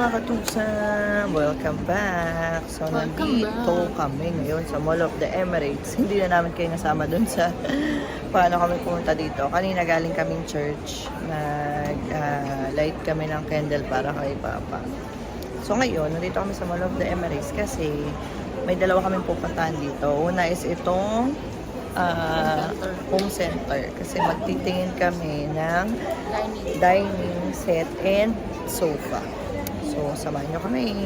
mga katusam! Welcome back! So, nandito kami ngayon sa Mall of the Emirates. Hindi na namin kayo nasama dun sa paano kami pumunta dito. Kanina galing kaming church. Light kami ng candle para kay Papa. So, ngayon, nandito kami sa Mall of the Emirates kasi may dalawa kaming pupuntahan dito. Una is itong home center kasi magtitingin kami ng dining set and sofa. So, samahan nyo kami.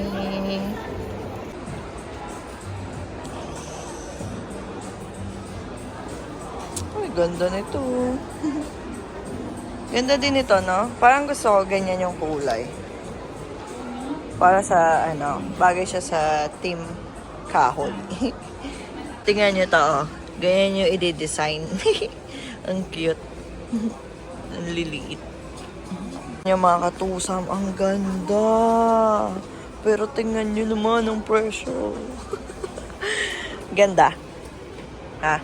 Uy, ganda nito. Ganda din ito, no? Parang gusto ko ganyan yung kulay. Para sa, bagay siya sa team kahoy. Tingnan nyo to, oh. Ganyan yung i-design. Ang cute. Ang liliit. Yung mga katusam, ang ganda. Pero tingnan nyo naman ang presyo. Ganda. Ha?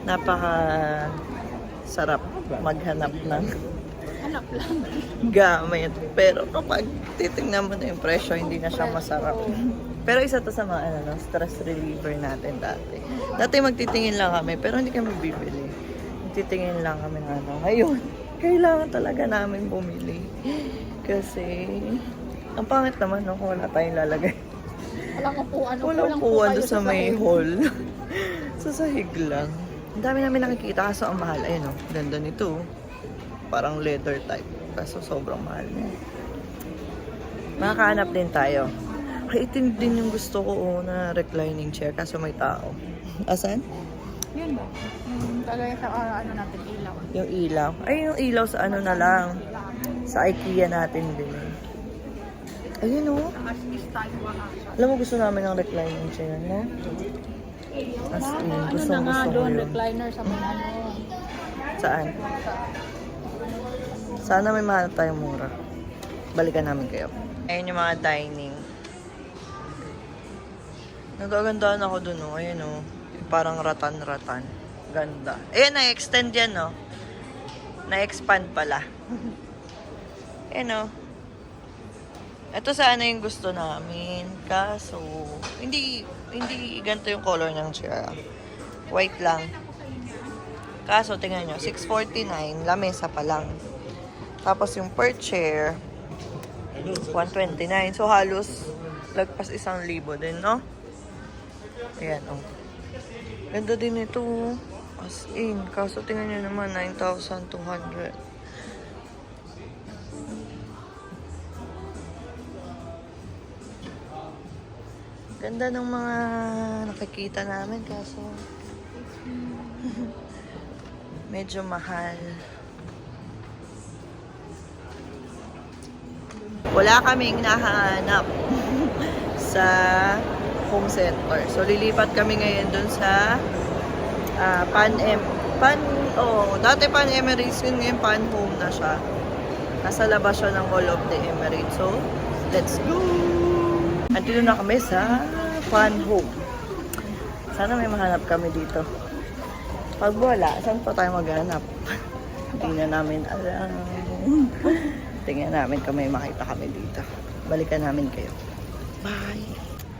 Napaka sarap maghanap ng gamit. Pero kapag titingnan mo na yung presyo, hindi na siya masarap. Pero isa to sa mga stress reliever natin dati. Dati magtitingin lang kami, pero hindi kami bibili. Magtitingin lang kami ng Ngayon, kailangan talaga namin bumili. Kasi, ang pangit naman kung wala tayong lalagay. Walang upuan. Walang upuan doon sa may hall. Sa sahig lang. Ang dami namin nakikita, kaso ang mahal. Ayun ganda nito. Parang leather type. Kaso sobrang mahal niya. Makakahanap din tayo. Ay, itin din yung gusto ko na reclining chair kaso may tao. Asan? Yun ba? Talaga sa natin, ilaw. Yung ilaw. Ay, yung ilaw sa na lang. Sa IKEA natin din. Ayun Alam mo, gusto namin ng reclining chair, no? As in, gusto doon, yun. recliner sa mga Saan? Sana may mahanap tayong mura. Balikan namin kayo. Ayun yung mga dining. Nagagandahan ako dun, Ayun, Parang ratan-ratan. Ganda. Ayun, na-extend yan, Na-expand pala. Ayun, Ito sana yung gusto namin. Kaso, hindi ganito yung color ng chair. White lang. Kaso, tingnan nyo, 649, lamesa pa lang. Tapos yung per chair, 129. So, halos lagpas 1,000 din, no? Ayan, Ganda din ito, As in. Kaso, tingnan nyo naman, 9,200. Ganda ng mga nakikita namin, kaso medyo mahal. Wala kaming nahanap sa home center. So, lilipat kami ngayon dun sa dati Pan Emirates yun, ngayon Pan Home na siya. Nasa labas siya ng Mall of the Emirates. So, let's go! Andito na kami sa Pan Home. Sana may mahanap kami dito. Pag wala, saan pa tayo maghanap? Hindi na namin alam. Tingnan namin kung may makita kami dito. Balikan namin kayo. Bye!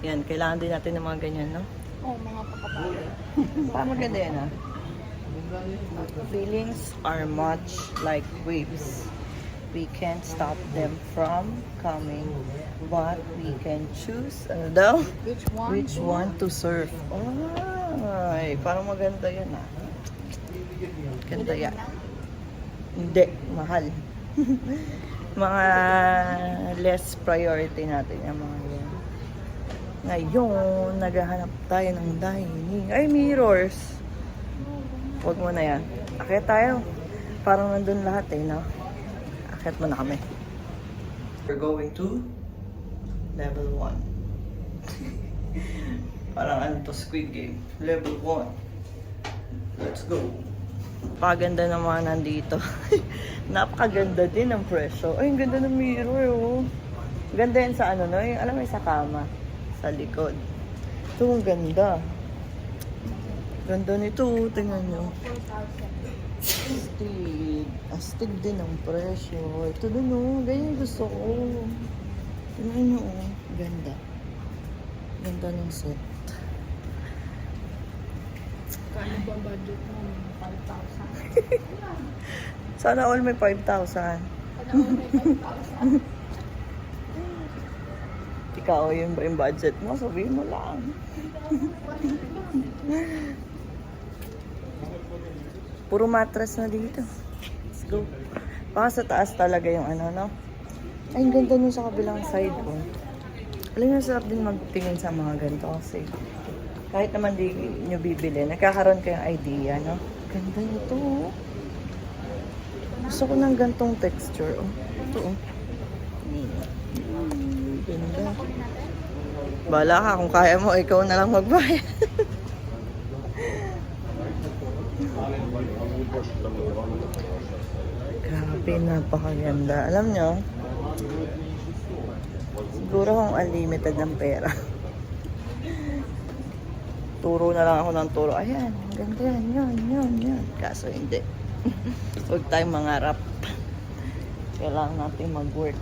Yan, kailangan din natin ng mga ganyan, no? Mga pakapagod. Parang maganda yan, Feelings are much like waves. We can't stop them from coming, but we can choose, Which one to surf. Ay, parang maganda yan, Ganda yan. Hindi, mahal. Mga less priority natin yung mga yan. Ngayon, naghahanap tayo ng dining. Ay, mirrors. Huwag mo na yan. Akyat tayo. Parang nandun lahat, no? Akyat mo na kami. We're going to level 1. Parang Squid Game. Level 1. Let's go. Paganda ng mga nandito. Napakaganda din ang presyo. Ay, ang ganda ng mirror, Ganda yan sa no? Yung, alam mo, sa kama. Sa likod. Ito, ang ganda. Ganda nito, oh. Tingnan nyo. 4,000. Astig. Astig din ang presyo. Ito din, oh. Ganyan gusto ko. Tingnan nyo, oh. Ganda. Ganda ng set. Kano ba budget mo? 5,000. Sana all may 5,000. Kano may 5,000? Ikaw, yun ba yung budget mo? Sabihin mo lang. Puro mattress na dito. Let's go. Baka sa taas talaga yung ano, no? Ay, ang ganda nun sa kabilang side ko. Alam niyo, sarap din magtingin sa mga ganito kasi kahit naman di nyo bibili, nagkakaroon kayong idea, no? Ganda nito, oh. Gusto ko ng gantong texture, oh. Ito, oh. Ganda. Bala ka, kung kaya mo, ikaw na lang magbayad. Grabe, napakaganda. Alam nyo, siguro kung unlimited ng pera. Turo na lang ako ng turo. Ayan, ganda yan. Kaso hindi. Huwag tayong mangarap. Kailangan natin mag-work.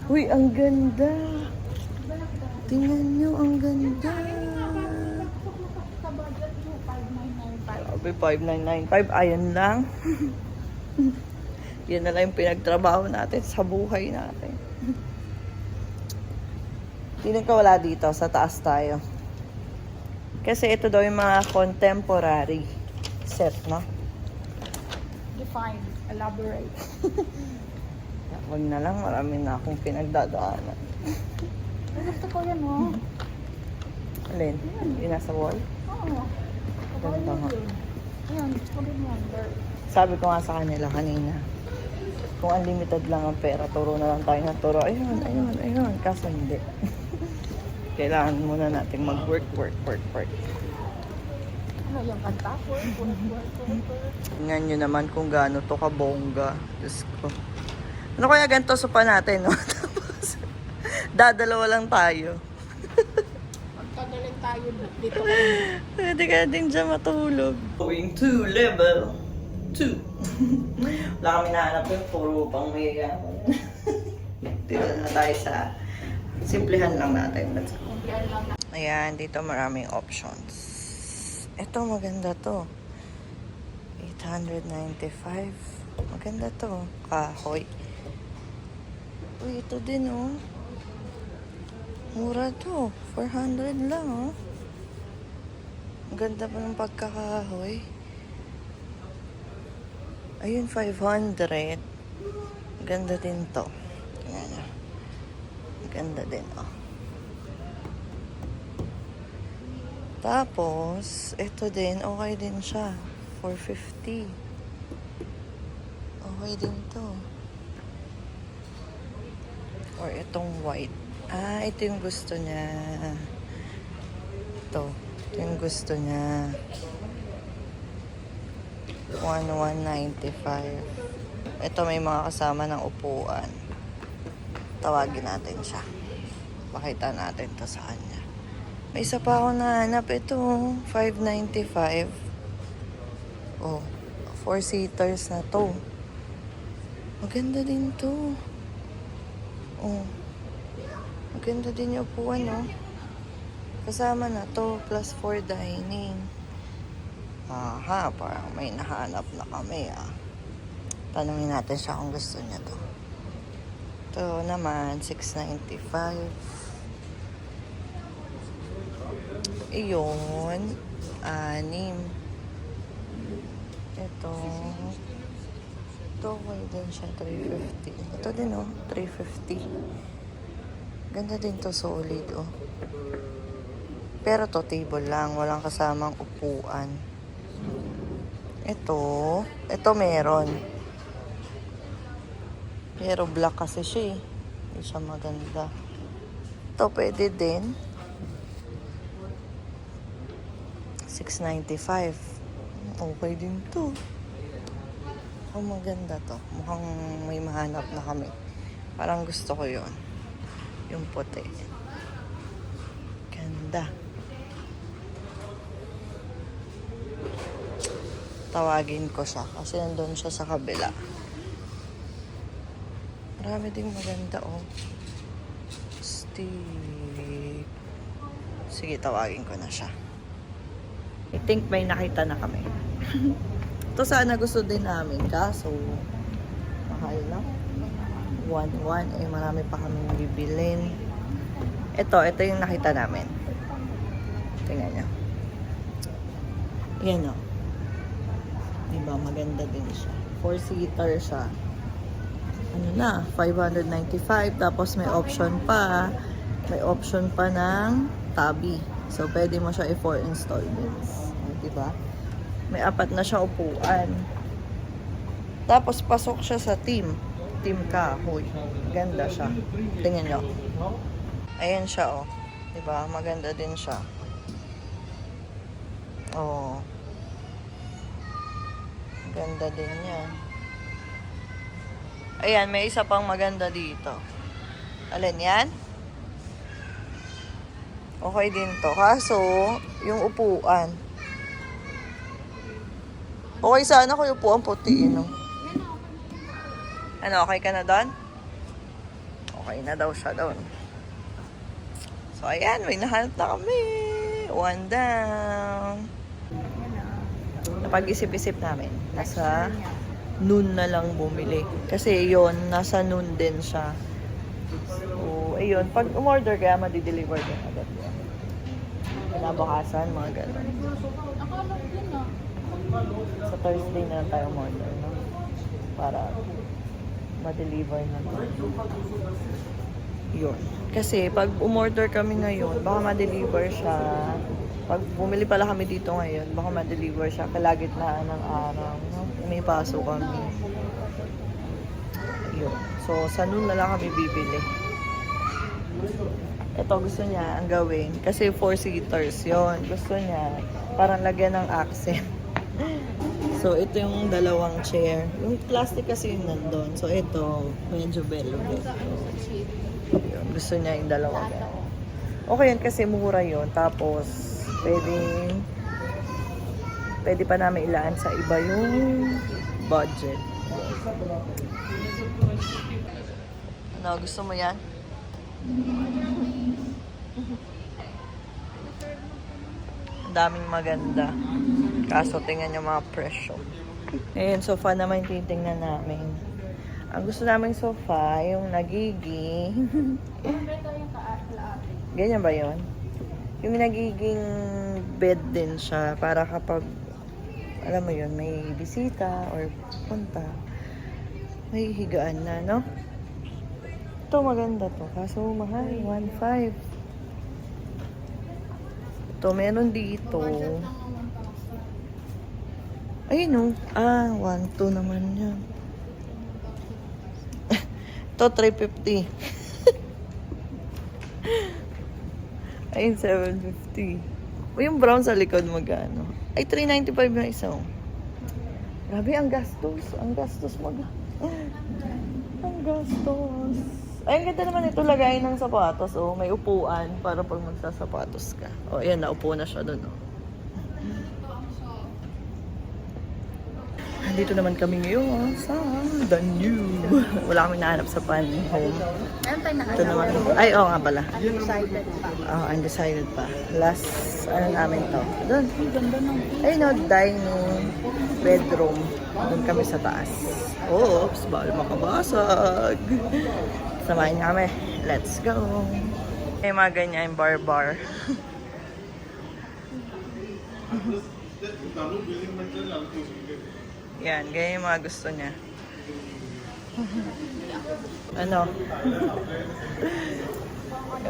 Uy, ang ganda. Tingnan nyo, ang ganda. Sa budget mo, 5,995. Sabi, 5,995. Ayan lang. Yan na lang yung pinagtrabaho natin sa buhay natin. Tingnan ko wala dito. Sa taas tayo. Kasi ito daw yung mga contemporary set, no? Define, elaborate. Wag na lang. Marami na akong pinagdadaanan. Gusto ko yan, oh. Alin? Yung nasa wall? Oo. Ganda nga. Ayan, gusto ko din yan. Sabi ko nga sa kanila kanina, kung unlimited lang ang pera, turo na lang tayo ng turo. Ayun. Kaso hindi. Kailangan muna natin mag-work. Ano yung kanta? Work. Tingnan nyo naman kung gaano to kabongga. Diyos ko. Ano kaya ganito sopa natin, no? Tapos, dadalawa lang tayo. Magkagaling tayo dito. Pwede ka din dyan matulog. Going to level 2. Wala kami nahanap yung puro pang may dito na tayo sa simplihan lang natin. Let's go. Ayan, dito maraming options. Ito maganda to. 895. Maganda to. Kahoy. Uy, ito din, oh. Mura to. 400 lang, oh. Ang ganda pa ng pagkakahoy. Ayun, 500. Ganda din to. Tingnan nyo. Ganda din, oh. Tapos, ito din, okay din siya. 450. Okay din to. Or itong white. Ah, ito yung gusto niya. Ito yung gusto niya. 1,195. Ito may mga kasama ng upuan. Tawagin natin siya. Pakita natin to sa kanya. May isa pa ako nahanap. Ito, 595. Oh, 4-seaters na to. Maganda din to. Oh. Maganda din yung upuan, no? Kasama na to, plus 4 dining. Aha, parang may nahanap na kami, ah. Tanungin natin siya kung gusto niya to. Ito naman, 695. Iyon, 6. Ito okay din siya, 350. Ito din, oh, 350. Ganda din to, solid, oh. Pero to, table lang, walang kasamang upuan. Ito meron. Pero black kasi siya, eh. Hindi siya maganda. Ito, pwede din. 695. Okay din to. Oh, maganda to. Mukhang may mahanap na kami. Parang gusto ko yon. Yung puti. Ganda. Tawagin ko siya kasi nandun siya sa kabila. Marami ding maganda, oh. Steve. Sige, tawagin ko na siya. I think may nakita na kami. Ito sana gusto din namin, kaso mahal lang. 1-1, eh marami pa kaming bibilin. Ito yung nakita namin. Tingnan nyo. Yan o. Diba, maganda din siya. 4-seater siya. Ano na, 595. Tapos may option pa. May option pa ng tabi. So, pwede mo siya i-4 installments. Diba? May 4 na siya upuan. Tapos, pasok siya sa team. Team kahoy. Ganda siya. Tingnan nyo. Ayan siya, oh. Diba? Maganda din siya. Oh. Ganda din yan. Ayan, may isa pang maganda dito. Alin yan? Okay din to. Kaso, yung upuan. Okay sana kung yung upuan puti, no? Ano, okay ka na doon? Okay na daw siya doon. So, ayan, may nahanap na kami. 1 down. Napag-isip-isip namin. Nasa noon na lang bumili. Kasi yon nasa noon din siya. So, ayun. Pag umorder kaya, madi-deliver din agad yan. Kinabukasan, mga gano'n. Sa Thursday na lang tayo umorder, no? Para ma-deliver na lang. Yun. Kasi pag umorder kami ngayon, baka ma-deliver siya. Pag bumili pala kami dito ngayon, baka ma-deliver siya kalagitnaan ng araw. No? May paso kami. Yun. So, sa noon na lang kami bibili. Ito gusto niya ang gawin. Kasi 4-seaters yon. Gusto niya parang lagyan ng accent. So, ito yung dalawang chair. Yung plastic kasi yung nandun. So, ito, medyo velvet. Yun, gusto niya yung dalawa. Okay yan kasi mura yun. Tapos, pwede pa namin ilaan sa iba yung budget. Ano, gusto mo yan? Ang daming maganda. Kaso tingnan yung mga presyo. Ngayon, sofa naman titingnan namin. Ang gusto naming sofa, yung nagiging... Ganyan ba yon? Yung nagiging bed din siya para kapag, alam mo yun, may bisita or punta, may higaan na, no? Ito maganda to. Kaso mahal, 1.5. Ito, meron dito. Ayun no. 1.2 naman yan. Ito, 350. Ayun, 750. O yung brown sa likod magkano? Ay, 395 na isa. Grabe, ang gastos. Ang gastos Ang gastos. Ay, ang ganda naman ito lagay ng sapatos. Oh, may upuan para pag magsasapatos ka. O, ayan, naupo na siya doon. Oh. Dito naman kami ngayon sa Danube. Wala kami nahanap sa pan home. Meron tayo Ito naman. Ay, oo nga pala. undecided pa. Undecided pa. Last, ano namin to? Doon. Ganda nung Ay, no, dining bedroom. Doon kami sa taas. Oops, bawal makabasag. Samahin niyo kami. Let's go. May mga ganyan, bar-bar. Yan, ganyan yung mga gusto niya. Ano?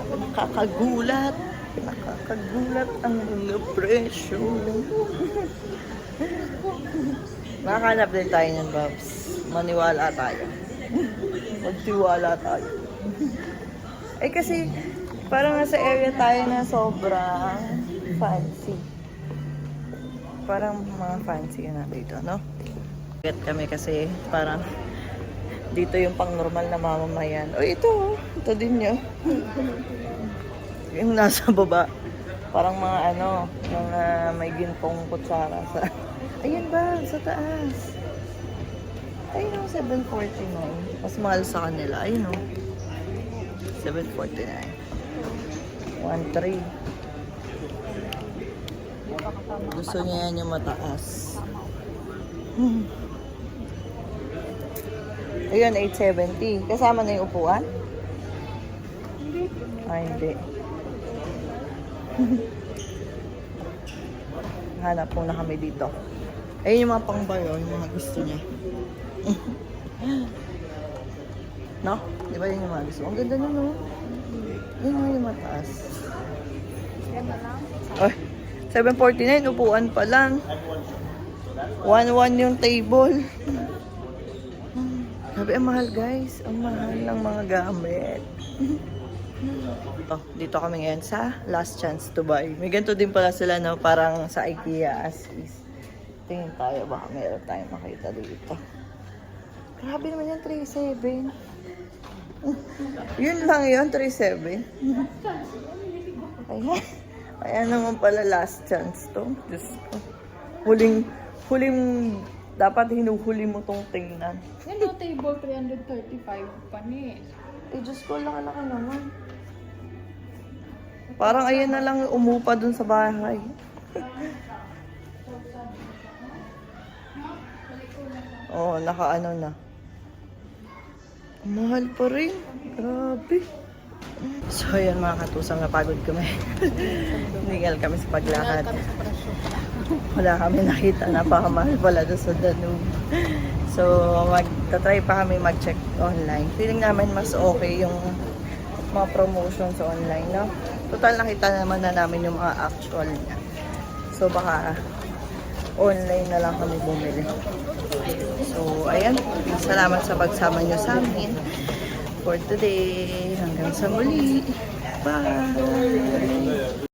Nakakagulat. Nakakagulat ang mga presyo. Makakanap din tayo niyan, Babs. Maniwala tayo. Magtiwala tayo. Eh kasi, parang nasa area tayo na sobrang fancy. Parang mga fancy na dito, no? Get kami kasi parang dito yung pang normal na mamamayan. O ito din yun. Yung nasa baba. Parang mga ano, mga may gintong kutsara sa Ayan ba, sa taas. Ayun o, 749. Mas mahal sa kanila. Ayun o. 749. 1.3. Gusto niya yan yung mataas. Ayun, 870. Kasama na yung upuan? Ay, hindi. Hanap po na kami dito. Ayun yung mga pangbayo, yung mga gusto niya. No? Di ba yun yung mga gusto? Ang ganda nun, no? Yun yung mataas. Yan na lang. Ay, 749, upuan pa lang. 1.1 yung table. Sabi, ang mahal guys. Ang mahal ng mga gamit. Dito kami ngayon sa Last Chance to Buy. May ganito din pala sila, no? Parang sa IKEA as is. Tingin tayo, baka meron tayong makita dito. Grabe naman yan, 3.7. Yun lang yun, 3.7. Ayan naman pala last chance to. Diyos ko. Huling, dapat hinuhuli mo tong tingnan. Yan no, table 335 panis. Eh, Diyos ko, laki-laki naman. Parang ayan na lang umupa dun sa bahay. Oo, nakaano na. Mahal pa rin. Grabe. So, ayan mga katusang, napagod kami. Ningal kami sa paglakad. Wala kami nakita. Napakamahal pala doon sa Danube. So, magta-try pa kami mag-check online. Feeling namin mas okay yung mga promotion sa online, no? Total, nakita naman na namin yung mga actual niya. So, baka online na lang kami bumili. So, ayan. Salamat sa pagsama nyo sa amin for today. Hanggang sa muli. Bye!